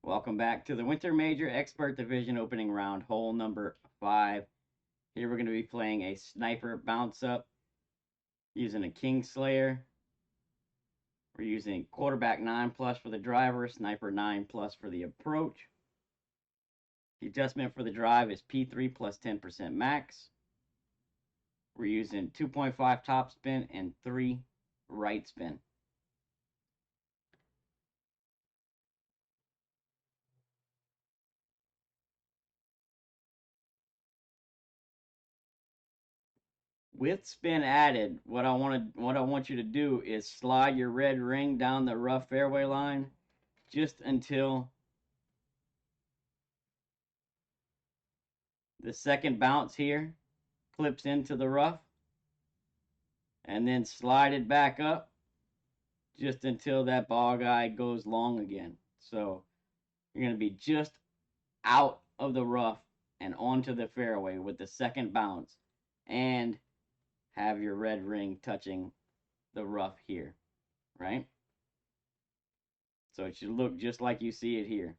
Welcome back to the Winter Major Expert Division opening round, hole number 5. Here we're going to be playing a sniper bounce up using a Kingslayer. We're using quarterback 9+ for the driver, sniper 9+ for the approach. The adjustment for the drive is P3 plus 10% max. We're using 2.5 top spin and 3 right spin. With spin added, what I want you to do is slide your red ring down the rough fairway line just until the second bounce here clips into the rough, and then slide it back up just until that ball guide goes long again. So you're going to be just out of the rough and onto the fairway with the second bounce, and have your red ring touching the rough here, right? So it should look just like you see it here.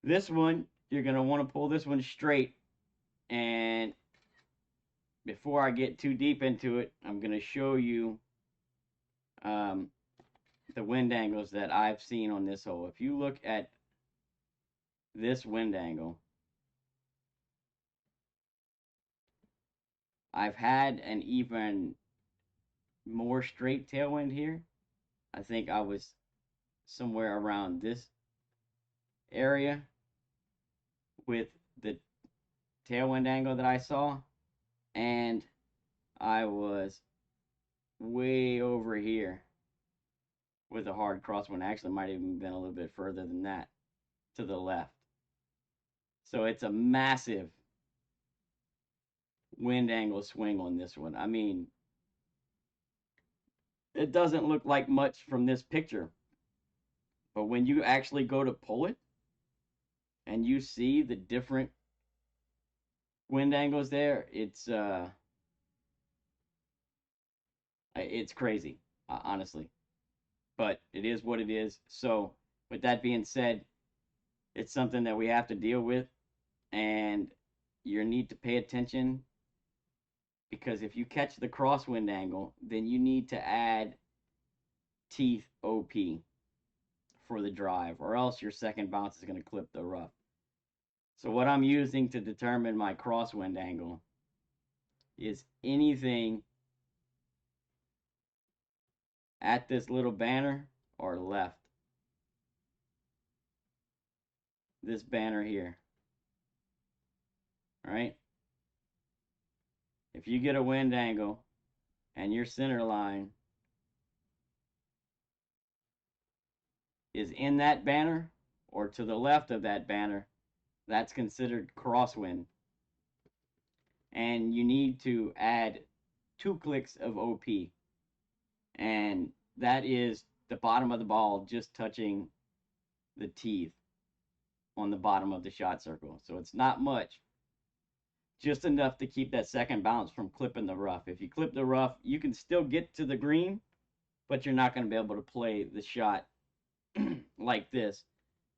This one, you're going to want to pull this one straight, and before I get too deep into it, I'm going to show you the wind angles that I've seen on this hole. If you look at this wind angle, I've had an even more straight tailwind here. I think I was somewhere around this area with the tailwind angle that I saw, and I was way over here with a hard crosswind. Actually, might have even been a little bit further than that to the left. So it's a massive wind angle swing on this one. I mean, it doesn't look like much from this picture, but when you actually go to pull it and you see the different wind angles there, it's crazy, honestly. But it is what it is. So with that being said, it's something that we have to deal with, and you need to pay attention, because if you catch the crosswind angle, then you need to add teeth OP for the drive, or else your second bounce is going to clip the rough. So what I'm using to determine my crosswind angle is anything at this little banner or left. This banner here. All right? If you get a wind angle and your center line is in that banner or to the left of that banner, that's considered crosswind. And you need to add 2 clicks of OP. And that is the bottom of the ball just touching the teeth on the bottom of the shot circle. So it's not much, just enough to keep that second bounce from clipping the rough. If you clip the rough, you can still get to the green, but you're not going to be able to play the shot like this,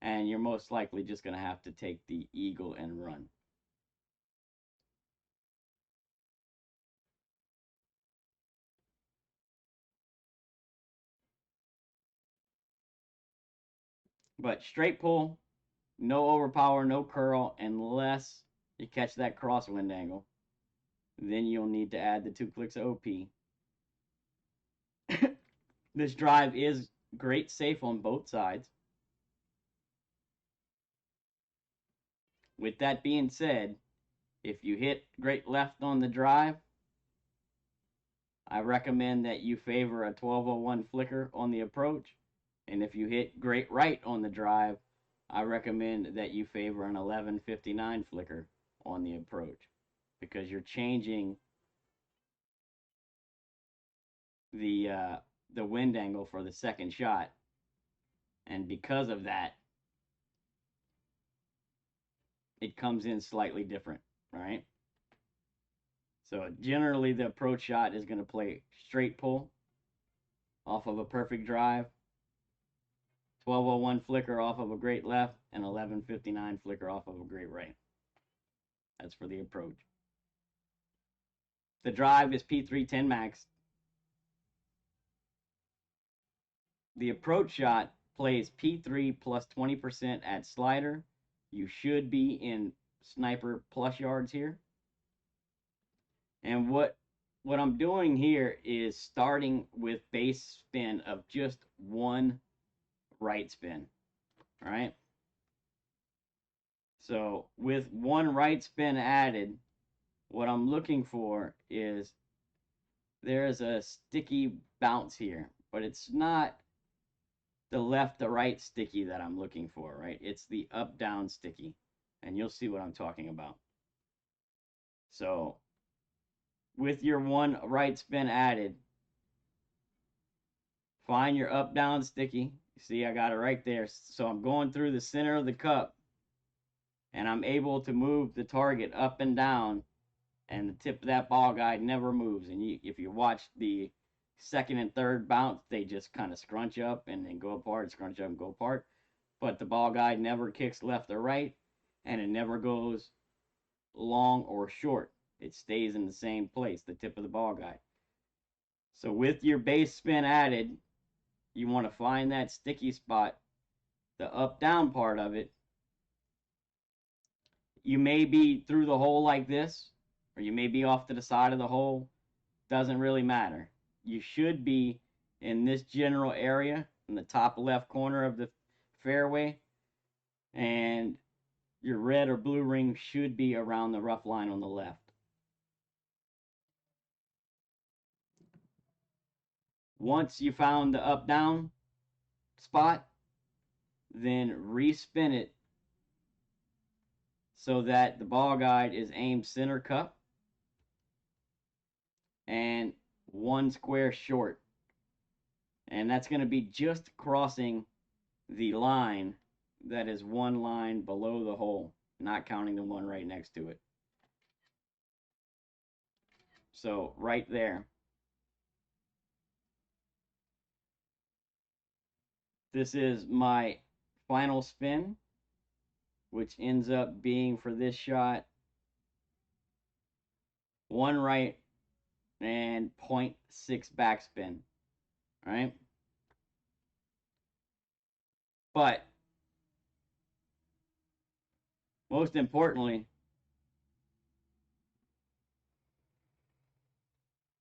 and you're most likely just going to have to take the eagle and run. But straight pull, no overpower, no curl, unless you catch that crosswind angle. Then you'll need to add the 2 clicks of OP. This drive is great safe on both sides. With that being said, if you hit great left on the drive, I recommend that you favor a 1201 flicker on the approach. And if you hit great right on the drive, I recommend that you favor an 1159 flicker on the approach, because you're changing the wind angle for the second shot, and because of that, it comes in slightly different, right? So generally the approach shot is going to play straight pull off of a perfect drive, 1201 flicker off of a great left, and 1159 flicker off of a great right. That's for the approach. The drive is P310 max. The approach shot plays P3 plus 20% at slider. You should be in sniper plus yards here. And what I'm doing here is starting with base spin of just one right spin. All right. So with one right spin added, what I'm looking for is there's a sticky bounce here, but it's not the left to right sticky that I'm looking for, right? It's the up down sticky, and you'll see what I'm talking about. So with your one right spin added, find your up down sticky. You see, I got it right there. So I'm going through the center of the cup, and I'm able to move the target up and down, and the tip of that ball guide never moves. And if you watch the second and third bounce, they just kind of scrunch up and then go apart, scrunch up and go apart. But the ball guide never kicks left or right, and it never goes long or short. It stays in the same place, the tip of the ball guide. So with your base spin added, you want to find that sticky spot, the up down part of it. You may be through the hole like this, or you may be off to the side of the hole. Doesn't really matter. You should be in this general area in the top left corner of the fairway, and your red or blue ring should be around the rough line on the left. Once you found the up down spot, then respin it so that the ball guide is aimed center cup and one square short. And that's going to be just crossing the line that is one line below the hole, not counting the one right next to it. So right there. This is my final spin, which ends up being for this shot one right and 0.6 backspin. All right. But most importantly,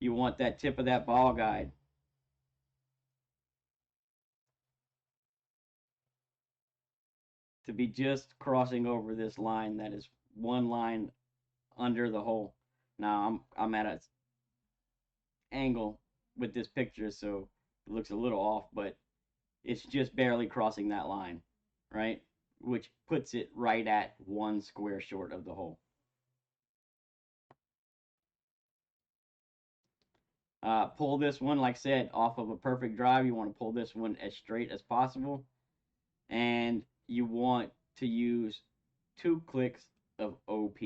you want that tip of that ball guide to be just crossing over this line that is one line under the hole. Now I'm at an angle with this picture, so it looks a little off, but it's just barely crossing that line, right? Which puts it right at one square short of the hole. Pull this one, like I said, off of a perfect drive. You want to pull this one as straight as possible. And you want to use 2 clicks of OP.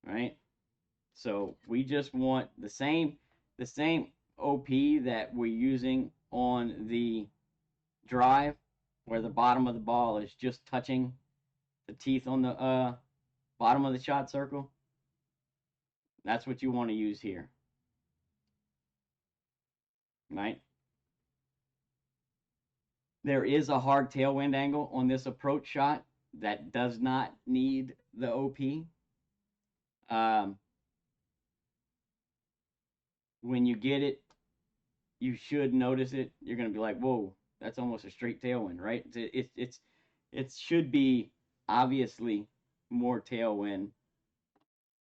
Right? So we just want the same OP that we're using on the drive, where the bottom of the ball is just touching the teeth on the bottom of the shot circle. That's what you want to use here. Right? There is a hard tailwind angle on this approach shot that does not need the OP. When you get it, you should notice it. You're going to be like, whoa, that's almost a straight tailwind, right? It should be obviously more tailwind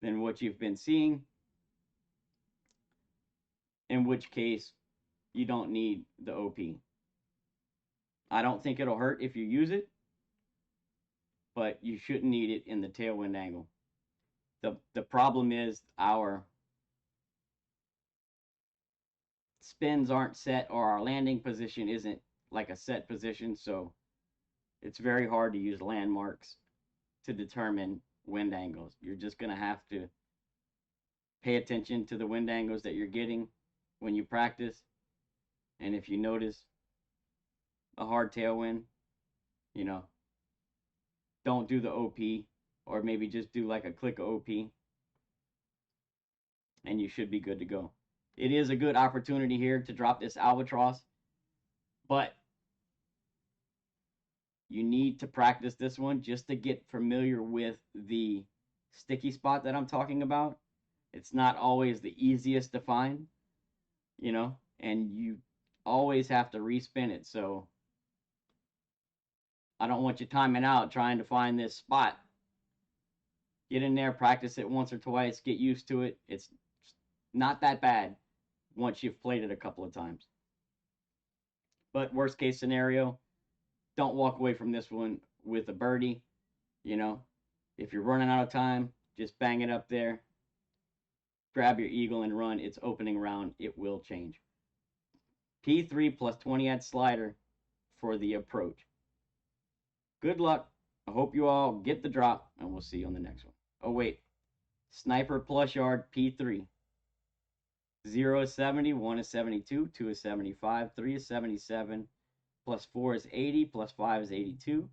than what you've been seeing, in which case you don't need the OP. I don't think it'll hurt if you use it, but you shouldn't need it in the tailwind angle. The problem is our spins aren't set, or our landing position isn't like a set position, so it's very hard to use landmarks to determine wind angles. You're just going to have to pay attention to the wind angles that you're getting when you practice. And if you notice a hard tailwind, you know, don't do the OP, or maybe just do like a click OP, and you should be good to go. It is a good opportunity here to drop this albatross, but you need to practice this one just to get familiar with the sticky spot that I'm talking about. It's not always the easiest to find, and you always have to respin it. So I don't want you timing out trying to find this spot. Get in there, practice it once or twice, get used to it. It's not that bad once you've played it a couple of times. But worst case scenario, don't walk away from this one with a birdie. If you're running out of time, just bang it up there. Grab your eagle and run. It's opening round. It will change. P3 plus 20 at slider for the approach. Good luck. I hope you all get the drop, and we'll see you on the next one. Oh, wait. Sniper plus yard P3. 0 is 70, 1 is 72, 2 is 75, 3 is 77, plus 4 is 80, plus 5 is 82,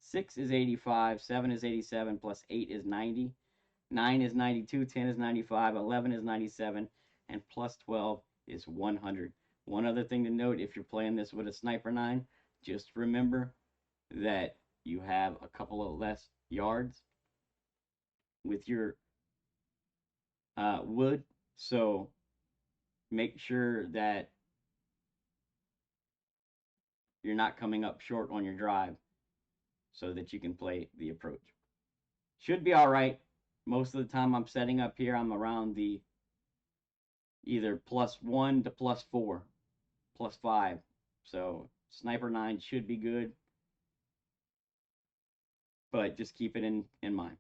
6 is 85, 7 is 87, plus 8 is 90, 9 is 92, 10 is 95, 11 is 97, and plus 12 is 100. One other thing to note, if you're playing this with a Sniper 9, just remember that you have a couple of less yards with your wood, so make sure that you're not coming up short on your drive so that you can play the approach. Should be all right. Most of the time I'm setting up here, I'm around the either +1 to +4, +5. So Sniper 9 should be good, but just keep it in mind.